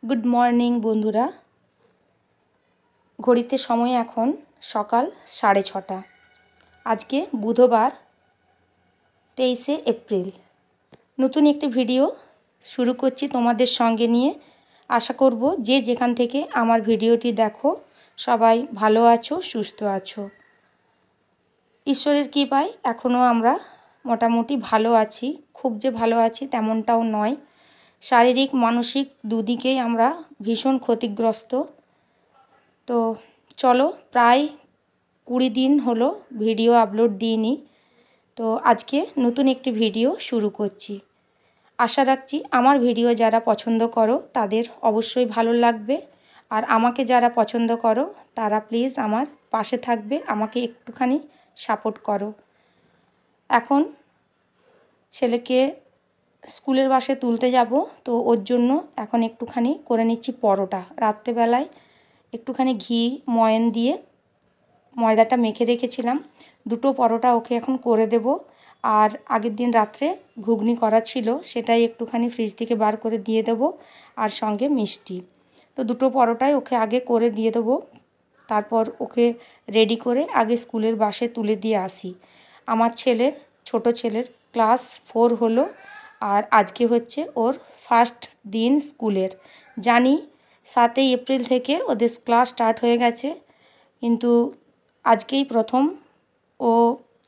Good morning বন্ধুরা। ঘড়িতে সময় এখন সকাল 6:30। আজকে বুধবার 23শে এপ্রিল। নতুন একটি ভিডিও শুরু করছি তোমাদের সঙ্গে নিয়ে। আশা করব যে যেখান থেকে আমার ভিডিওটি দেখো সবাই ভালো আছো, সুস্থ আছো। ঈশ্বরের কৃপায় এখনও আমরা মোটামুটি ভালো আছি। খুব যে ভালো আছি তেমনটাও নয়। শারীরিক মানসিক দুদিকেই আমরা ভীষণ ক্ষতিগ্রস্ত। তো চলো, প্রায় 20 দিন হলো ভিডিও আপলোড দিইনি। তো আজকে নতুন একটি ভিডিও শুরু করছি। আশা রাখছি আমার ভিডিও যারা পছন্দ করো তাদের অবশ্যই ভালো লাগবে। আর আমাকে যারা পছন্দ করো তারা প্লিজ আমার পাশে থাকবে, আমাকে একটুখানি সাপোর্ট করো। এখন ছেলেকে স্কুলের বাসে তুলতে যাব, তো ওর জন্য এখন একটুখানি করে নিচ্ছি পরোটা। রাত্রেবেলায় একটুখানি ঘি ময়ান দিয়ে ময়দাটা মেখে রেখেছিলাম। 2টো পরোটা ওকে এখন করে দেব। আর আগের দিন রাত্রে ঘুগনি করা ছিল, সেটাই একটুখানি ফ্রিজ থেকে বার করে দিয়ে দেব, আর সঙ্গে মিষ্টি। তো 2টো পরোটাই ওকে আগে করে দিয়ে দেবো, তারপর ওকে রেডি করে আগে স্কুলের বাসে তুলে দিয়ে আসি। আমার ছোট ছেলের ক্লাস 4 হলো, আর আজকে হচ্ছে ওর ফার্স্ট দিন স্কুলের। জানি 7ই এপ্রিল থেকে ওদের ক্লাস স্টার্ট হয়ে গেছে, কিন্তু আজকেই প্রথম ও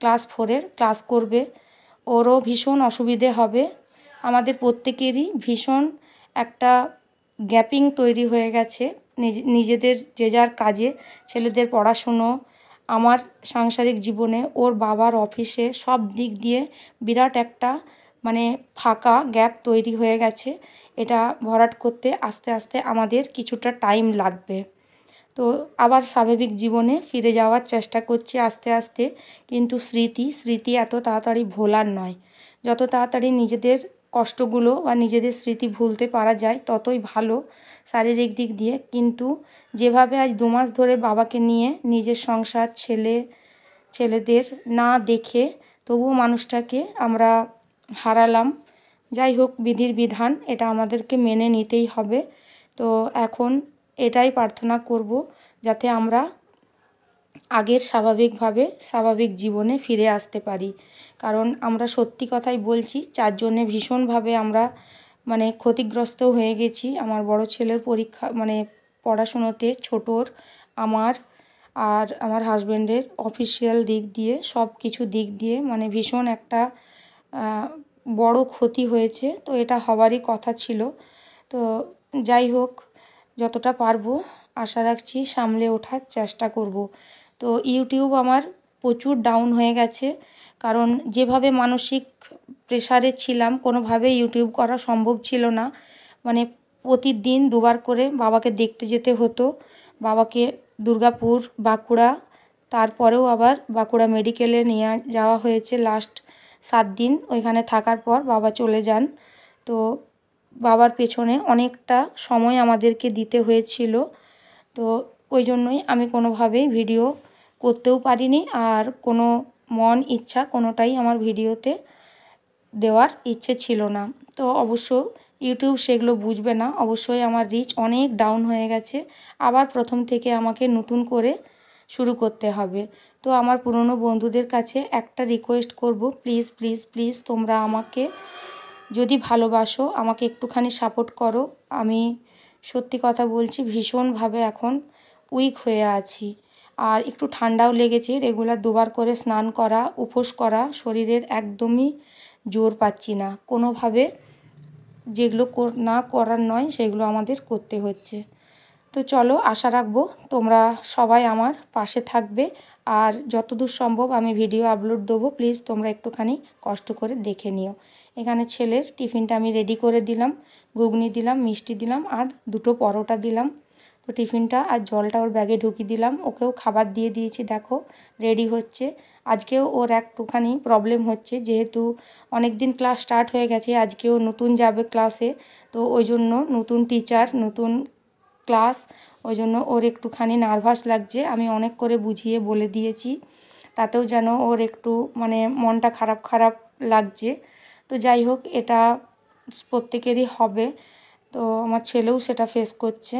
ক্লাস 4-এর ক্লাস করবে। ওরও ভীষণ অসুবিধে হবে। আমাদের প্রত্যেকেরই ভীষণ একটা গ্যাপিং তৈরি হয়ে গেছে নিজেদের যে যার কাজে। ছেলেদের পড়াশুনো, আমার সাংসারিক জীবনে, ওর বাবার অফিসে, সব দিক দিয়ে বিরাট একটা ফাঁকা গ্যাপ তৈরি হয়ে গেছে। এটা ভরাট করতে আস্তে আস্তে আমাদের কিছুটা টাইম লাগবে। তো আবার স্বাভাবিক জীবনে ফিরে যাওয়ার চেষ্টা করছি আস্তে আস্তে। কিন্তু স্মৃতি এত তাড়াতাড়ি ভোলার নয়। যত তাড়াতাড়ি নিজেদের কষ্টগুলো বা নিজেদের স্মৃতি ভুলতে পারা যায় ততই ভালো শারীরিক দিক দিয়ে। কিন্তু যেভাবে আজ 2 মাস ধরে বাবাকে নিয়ে নিজের সংসার, ছেলেদের না দেখে তবুও মানুষটাকে আমরা হারালাম। যাই হোক, বিধির বিধান, এটা আমাদেরকে মেনে নিতেই হবে। তো এখন এটাই প্রার্থনা করব যাতে আমরা আগের স্বাভাবিক জীবনে ফিরে আসতে পারি। কারণ আমরা সত্যি কথাই বলছি, 4 জনে ভীষণভাবে আমরা ক্ষতিগ্রস্ত হয়ে গেছি। আমার বড় ছেলের পরীক্ষা পড়াশুনোতে, ছোটোর, আমার আর আমার হাজব্যান্ডের অফিসিয়াল দিক দিয়ে, সব কিছু দিক দিয়ে ভীষণ একটা বড় ক্ষতি হয়েছে। তো এটা হওয়ারই কথা ছিল। তো যাই হোক, যতটা পারবো আশা রাখছি সামলে ওঠার চেষ্টা করব। তো ইউটিউব আমার প্রচুর ডাউন হয়ে গেছে, কারণ যেভাবে মানসিক প্রেশারে ছিলাম কোনোভাবে ইউটিউব করা সম্ভব ছিল না। প্রতিদিন 2বার করে বাবাকে দেখতে যেতে হতো। বাবাকে দুর্গাপুর, বাঁকুড়া, তারপরেও আবার বাঁকুড়া মেডিকেলে নিয়ে যাওয়া হয়েছে। লাস্ট 7 দিন ওইখানে থাকার পর বাবা চলে যান। তো বাবার পেছনে অনেকটা সময় আমাদেরকে দিতে হয়েছিল। তো ওই জন্যই আমি কোনোভাবেই ভিডিও করতেও পারিনি, আর কোনো ইচ্ছা কোনোটাই আমার ভিডিওতে দেওয়ার ইচ্ছে ছিল না। তো অবশ্য ইউটিউব সেগুলো বুঝবে না, অবশ্যই আমার রিচ অনেক ডাউন হয়ে গেছে। আবার প্রথম থেকে আমাকে নতুন করে শুরু করতে হবে। তো আমার পুরনো বন্ধুদের কাছে একটা রিকোয়েস্ট করব, প্লিজ প্লিজ প্লিজ তোমরা আমাকে যদি ভালোবাসো আমাকে একটুখানি সাপোর্ট করো। আমি সত্যি কথা বলছি, ভীষণভাবে এখন উইক হয়ে আছি। আর একটু ঠান্ডাও লেগেছে। রেগুলার 2বার করে স্নান করা, উপোস করা, শরীরের একদমই জোর পাচ্ছি না। কোনোভাবে যেগুলো না করার নয় সেগুলো আমাদের করতে হচ্ছে। তো চলো, আশা রাখবো তোমরা সবাই আমার পাশে থাকবে। আর যতদূর সম্ভব আমি ভিডিও আপলোড দেবো, প্লিজ তোমরা একটুখানি কষ্ট করে দেখে নিও। এখানে ছেলের টিফিনটা আমি রেডি করে দিলাম। ঘুগনি দিলাম, মিষ্টি দিলাম, আর 2টো পরোটা দিলাম। তো টিফিনটা আর জলটা ওর ব্যাগে ঢুকিয়ে দিলাম। ওকেও খাবার দিয়ে দিয়েছি, দেখো রেডি হচ্ছে। আজকেও ওর একটুখানি প্রবলেম হচ্ছে, যেহেতু অনেক দিন ক্লাস স্টার্ট হয়ে গেছে, আজকেও নতুন যাবে ক্লাসে। তো ওই জন্য নতুন টিচার, নতুন ক্লাস, ওই জন্য ওর একটুখানি নার্ভাস লাগছে। আমি অনেক করে বুঝিয়ে বলে দিয়েছি, তাতেও যেন ওর একটু মনটা খারাপ লাগছে। তো যাই হোক, এটা প্রত্যেকেরই হবে। তো আমার ছেলেও সেটা ফেস করছে।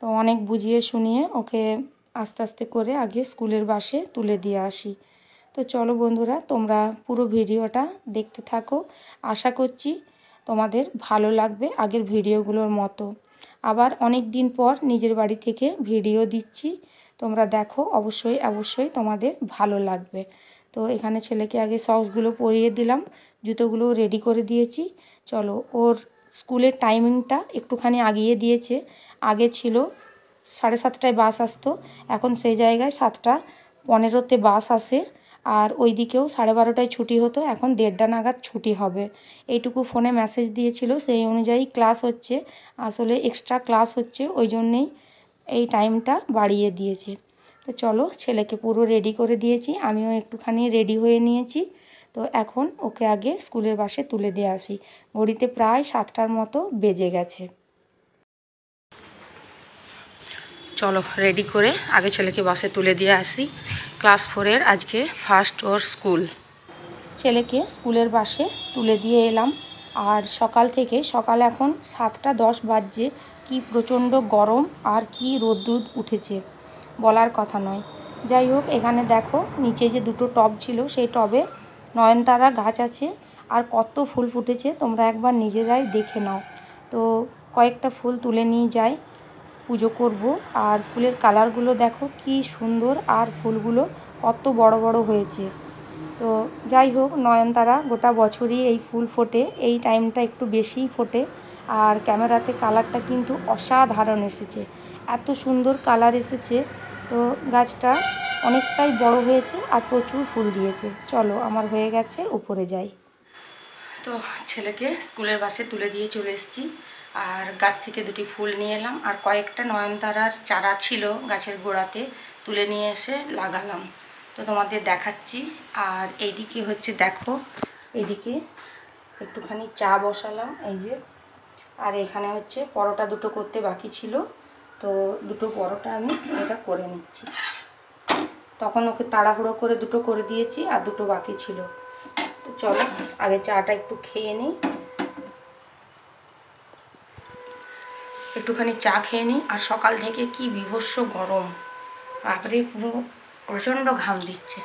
তো অনেক বুঝিয়ে শুনিয়ে ওকে আস্তে আস্তে করে আগে স্কুলের বাসে তুলে দিয়ে আসি। তো চলো বন্ধুরা, তোমরা পুরো ভিডিওটা দেখতে থাকো। আশা করছি তোমাদের ভালো লাগবে আগের ভিডিওগুলোর মতো। আবার অনেক দিন পর নিজের বাড়ি থেকে ভিডিও দিচ্ছি, তোমরা দেখো, অবশ্যই তোমাদের ভালো লাগবে। তো এখানে ছেলেকে আগে সক্সগুলো পরিয়ে দিলাম, জুতোগুলো রেডি করে দিয়েছি। চলো, ওর স্কুলের টাইমিংটা একটুখানি আগিয়ে দিয়েছে। আগে ছিল 7:30টায় বাস আসতো, এখন সেই জায়গায় 7:15তে বাস আসে। আর ওই দিকেও 12:30টায় ছুটি হতো, এখন 1:30 নাগাদ ছুটি হবে। এইটুকু ফোনে মেসেজ দিয়েছিল, সেই অনুযায়ী ক্লাস হচ্ছে। আসলে এক্সট্রা ক্লাস হচ্ছে, ওই জন্যেই এই টাইমটা বাড়িয়ে দিয়েছে। তো চলো, ছেলেকে পুরো রেডি করে দিয়েছি, আমিও একটুখানি রেডি হয়ে নিয়েছি। তো এখন ওকে আগে স্কুলের বাসে তুলে দিয়ে আসি। ঘড়িতে প্রায় 7টার মতো বেজে গেছে। চলো রেডি করে আগে ছেলেকে বাসে তুলে দিয়ে আসি। ক্লাস 4-এর আজকে ফার্স্ট ওর স্কুল। ছেলেকে স্কুলের বাসে তুলে দিয়ে এলাম। আর সকাল এখন 7:10 বাজছে। কি প্রচণ্ড গরম আর কি রোদ্দুর উঠেছে, বলার কথা নয়। যাই হোক, এখানে দেখো নিচে যে দুটো টব ছিল, সেই টবে নয়নতারা গাছ আছে আর কত ফুল ফুটেছে, তোমরা একবার নিজেরাই দেখে নাও। তো কয়েকটা ফুল তুলে নিয়ে যাই, পুজো করব। আর ফুলের কালারগুলো দেখো কি সুন্দর, আর ফুলগুলো কত বড় বড় হয়েছে। তো যাই হোক, নয়নতারা গোটা বছরই এই ফুল ফোটে, এই টাইমটা একটু বেশিই ফোটে। আর ক্যামেরাতে কালারটা কিন্তু অসাধারণ এসেছে, এত সুন্দর কালার এসেছে। তো গাছটা অনেকটাই বড় হয়েছে আর প্রচুর ফুল দিয়েছে। চলো, আমার হয়ে গেছে, উপরে যাই। তো ছেলেকে স্কুলের বাসে তুলে দিয়ে চলে এসেছি। আর গাছ থেকে দুটি ফুল নিয়ে এলাম, আর কয়েকটা নয়নতারার চারা ছিল গাছের গোড়াতে, তুলে নিয়ে এসে লাগালাম। তো তোমাদের দেখাচ্ছি। আর এইদিকে হচ্ছে দেখো, এইদিকে একটুখানি চা বসালাম, এই যে। আর এখানে হচ্ছে পরোটা দুটো করতে বাকি ছিল, তো দুটো পরোটা আমি এটা করে নিচ্ছি। তখন ওকে তাড়াহুড়ো করে দুটো করে দিয়েছি, আর দুটো বাকি ছিল। তো চলো আগে চাটা একটু খেয়ে নিই, একটুখানি চা খেয়ে নিই। আর সকাল থেকে কি বীভৎস গরম, বাপরে পুরো প্রচণ্ড ঘাম দিচ্ছে।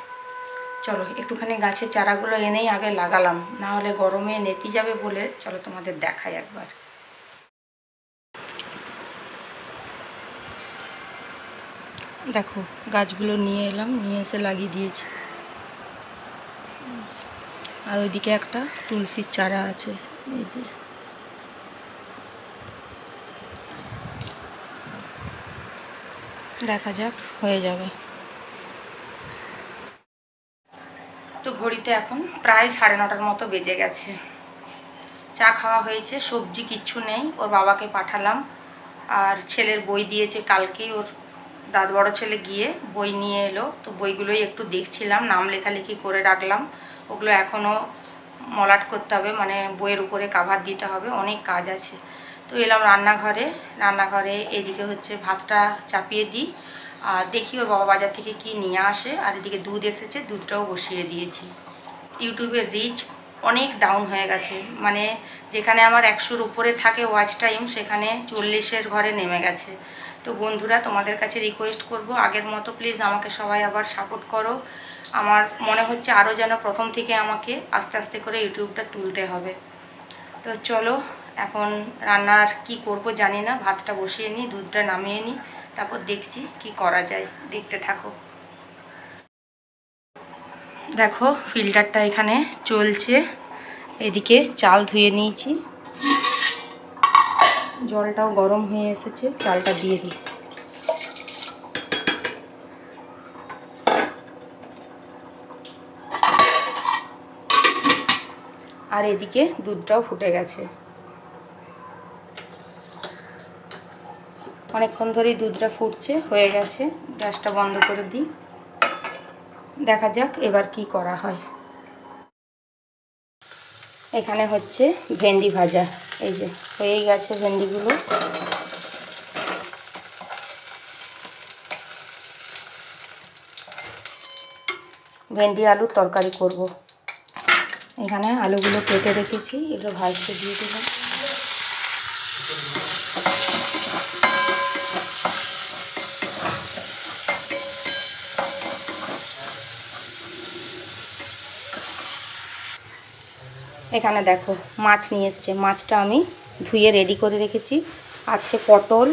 চলো একটুখানি গাছের চারাগুলো এনেই আগে লাগালাম, না হলে গরমে নেতি যাবে বলে। চলো তোমাদের দেখাই একবার। দেখো গাছগুলো নিয়ে এলাম, নিয়ে এসে লাগিয়ে দিয়েছি। আর ওইদিকে একটা তুলসীর চারা আছে, এই যে। দেখা যাক, হয়ে যাবে। তো ঘড়িতে এখন প্রায় 9:30টার মতো বেজে গেছে। চা খাওয়া হয়েছে, সবজি কিচ্ছু নেই, ওর বাবাকে পাঠালাম। আর ছেলের বই দিয়েছে কালকেই, ওর দাদু বড় ছেলে গিয়ে বই নিয়ে এলো। তো বইগুলোই একটু দেখছিলাম, নাম লেখালেখি করে রাখলাম। ওগুলো এখনও মলাট করতে হবে, মানে বইয়ের উপরে কাভার দিতে হবে, অনেক কাজ আছে। তো এলাম রান্নাঘরে এদিকে হচ্ছে ভাতটা চাপিয়ে দিই, আর দেখি ওর বাবা বাজার থেকে কি নিয়ে আসে। আর এদিকে দুধ এসেছে, দুধটাও বসিয়ে দিয়েছি। ইউটিউবের রিচ অনেক ডাউন হয়ে গেছে, মানে যেখানে আমার 100-র উপরে থাকে ওয়াচ টাইম, সেখানে 40-এর ঘরে নেমে গেছে। তো বন্ধুরা, তোমাদের কাছে রিকোয়েস্ট করব, আগের মতো প্লিজ আমাকে সবাই আবার সাপোর্ট করো। আমার মনে হচ্ছে আরও যেন প্রথম থেকে আমাকে আস্তে আস্তে করে ইউটিউবটা তুলতে হবে। তো চলো, এখন রান্নার কি করব জানি না, ভাতটা বসিয়ে নিই, দুধটা নামিয়ে নিই, তারপর দেখছি কি করা যায়, দেখতে থাকো। দেখো ফিল্টারটা এখানে চলছে, এদিকে চাল ধুয়ে নিয়েছি, জলটাও গরম হয়ে এসেছে, চালটা দিয়ে দিই। আর এদিকে দুধটাও ফুটে গেছে, অনেকক্ষণ ধরেই দুধটা ফুটছে, হয়ে গেছে। গ্যাসটা বন্ধ করে দিই, দেখা যাক এবার কি করা হয়। এখানে হচ্ছে ভেন্ডি ভাজা, এই যে হয়েই গেছে ভেন্ডিগুলো। ভেন্ডি আলুর তরকারি করব। এখানে আলুগুলো কেটে রেখেছি, এগুলো ভাজতে দিয়ে দেবো। এখানে দেখো মাছ নিয়ে এসছে, মাছটা আমি ধুয়ে রেডি করে রেখেছি। আছে পটল,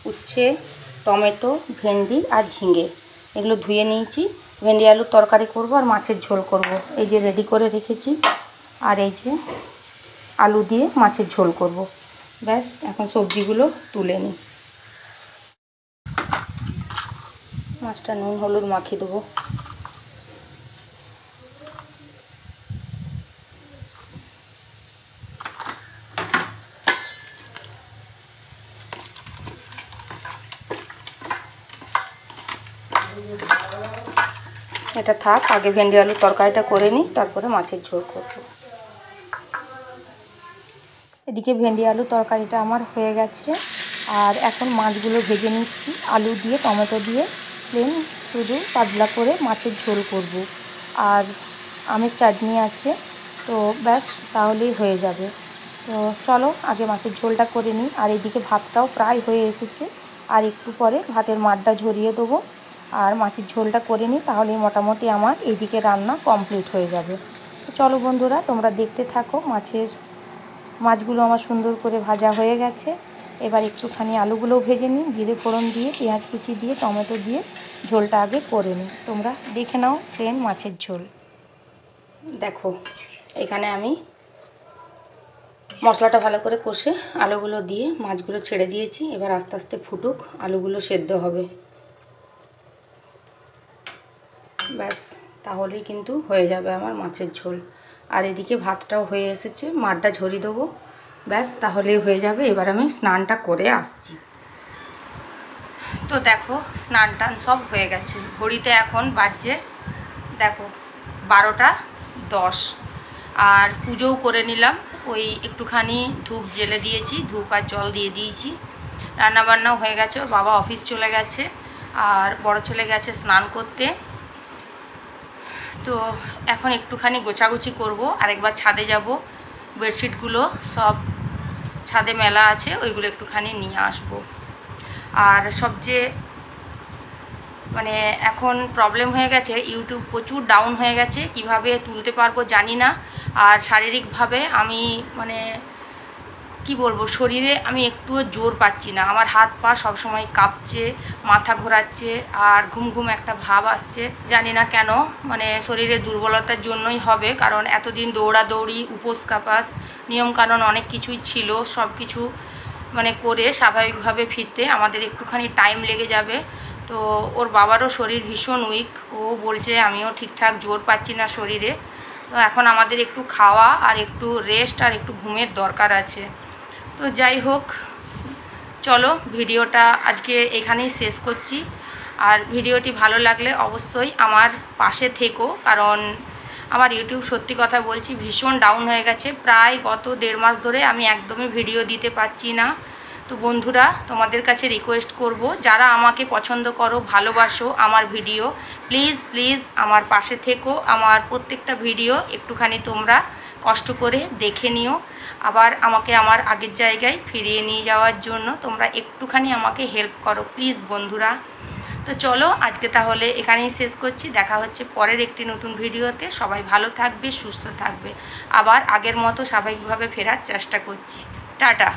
উচ্ছে, টমেটো, ভেন্ডি আর ঝিঙে, এগুলো ধুয়ে নিয়েছি। ভেন্ডি আলুর তরকারি করব আর মাছের ঝোল করব। এই যে রেডি করে রেখেছি, আর এই যে আলু দিয়ে মাছের ঝোল করব। ব্যাস, এখন সবজিগুলো তুলে নিই। মাছটা নুন হলুদ মাখিয়ে দেবো। এটা থাক, আগে ভেন্ডি আলুর তরকারিটা করে নিই, তারপরে মাছের ঝোল করব। এদিকে ভেন্ডি আলুর তরকারিটা আমার হয়ে গেছে, আর এখন মাছগুলো ভেজে নিচ্ছি। আলু দিয়ে টমেটো দিয়ে প্লেন শুধু পাতলা করে মাছের ঝোল করব। আর আমের চাটনি আছে, তো ব্যাস তাহলেই হয়ে যাবে। তো চলো আগে মাছের ঝোলটা করে নিই। আর এদিকে ভাতটাও প্রায় হয়ে এসেছে, আর একটু পরে ভাতের মাড়টা ঝরিয়ে দেবো আর মাছের ঝোলটা করে নিই, তাহলেই মোটামুটি আমার এইদিকে রান্না কমপ্লিট হয়ে যাবে। তো চলো বন্ধুরা, তোমরা দেখতে থাকো। মাছগুলো আমার সুন্দর করে ভাজা হয়ে গেছে। এবার একটুখানি আলুগুলোও ভেজে নিই, জিরে ফোড়ন দিয়ে, পেঁয়াজ কুচি দিয়ে, টমেটো দিয়ে ঝোলটা আগে করে নিই। তোমরা দেখে নাও প্লেন মাছের ঝোল। দেখো এখানে আমি মশলাটা ভালো করে কষে আলুগুলো দিয়ে মাছগুলো ছেড়ে দিয়েছি। এবার আস্তে আস্তে ফুটুক, আলুগুলো সেদ্ধ হবে। ব্যাস তাহলেই কিন্তু হয়ে যাবে আমার মাছের ঝোল। আর এদিকে ভাতটাও হয়ে এসেছে, মাড়টা ঝরিয়ে দেবো। ব্যাস তাহলেই হয়ে যাবে। এবার আমি স্নানটা করে আসছি। তো দেখো স্নান টান সব হয়ে গেছে। ঘড়িতে এখন বাজছে দেখো 12টা 10। আর পুজোও করে নিলাম, ওই একটুখানি ধূপ জ্বেলে দিয়েছি, ধূপ আর জল দিয়ে দিয়েছি। রান্নাবান্নাও হয়ে গেছে, ওর বাবা অফিস চলে গেছে, আর বড় ছেলে গেছে স্নান করতে। তো এখন একটুখানি গোছাগুছি করব, আরেকবার ছাদে যাব। বেডশিটগুলো সব ছাদে মেলা আছে, ওইগুলো একটুখানি নিয়ে আসব। আর সবচেয়ে মানে এখন প্রবলেম হয়ে গেছে, ইউটিউব প্রচুর ডাউন হয়ে গেছে, কিভাবে তুলতে পারবো জানি না। আর শারীরিকভাবে আমি মানে কি বলবো, শরীরে আমি একটুও জোর পাচ্ছি না। আমার হাত পা সবসময় কাঁপছে, মাথা ঘোরাচ্ছে, আর ঘুম ঘুম একটা ভাব আসছে। জানি না কেন, মানে শরীরে দুর্বলতার জন্যই হবে, কারণ এতদিন দৌড়াদৌড়ি, উপোস কাপাস, নিয়মকানুন অনেক কিছুই ছিল। সব কিছু মানে করে স্বাভাবিকভাবে ফিরতে আমাদের একটুখানি টাইম লেগে যাবে। তো ওর বাবারও শরীর ভীষণ উইক, ও বলছে আমিও ঠিকঠাক জোর পাচ্ছি না শরীরে। তো এখন আমাদের একটু খাওয়া আর একটু রেস্ট আর একটু ঘুমের দরকার আছে। তো যাই হোক, চলো ভিডিওটা আজকে এখানেই শেষ করছি। আর ভিডিওটি ভালো লাগলে অবশ্যই আমার পাশে থেকো, কারণ আমার ইউটিউব সত্যি কথা বলছি ভীষণ ডাউন হয়ে গেছে। প্রায় গত 1.5 মাস ধরে আমি একদমই ভিডিও দিতে পারছি না। তো বন্ধুরা, তোমাদের কাছে রিকোয়েস্ট করব, যারা আমাকে পছন্দ করো, ভালোবাসো আমার ভিডিও, প্লিজ প্লিজ আমার পাশে থেকো। আমার প্রত্যেকটা ভিডিও একটুখানি তোমরা কষ্ট করে দেখে নিও, আবার আমাকে আমার আগের জায়গায় ফিরিয়ে নিয়ে যাওয়ার জন্য তোমরা একটুখানি আমাকে হেল্প করো প্লিজ বন্ধুরা। তো চলো আজকে তাহলে এখানেই শেষ করছি। দেখা হচ্ছে পরের একটি নতুন ভিডিওতে। সবাই ভালো থাকবে, সুস্থ থাকবে, আবার আগের মতো স্বাভাবিকভাবে ফেরার চেষ্টা করছি। টাটা।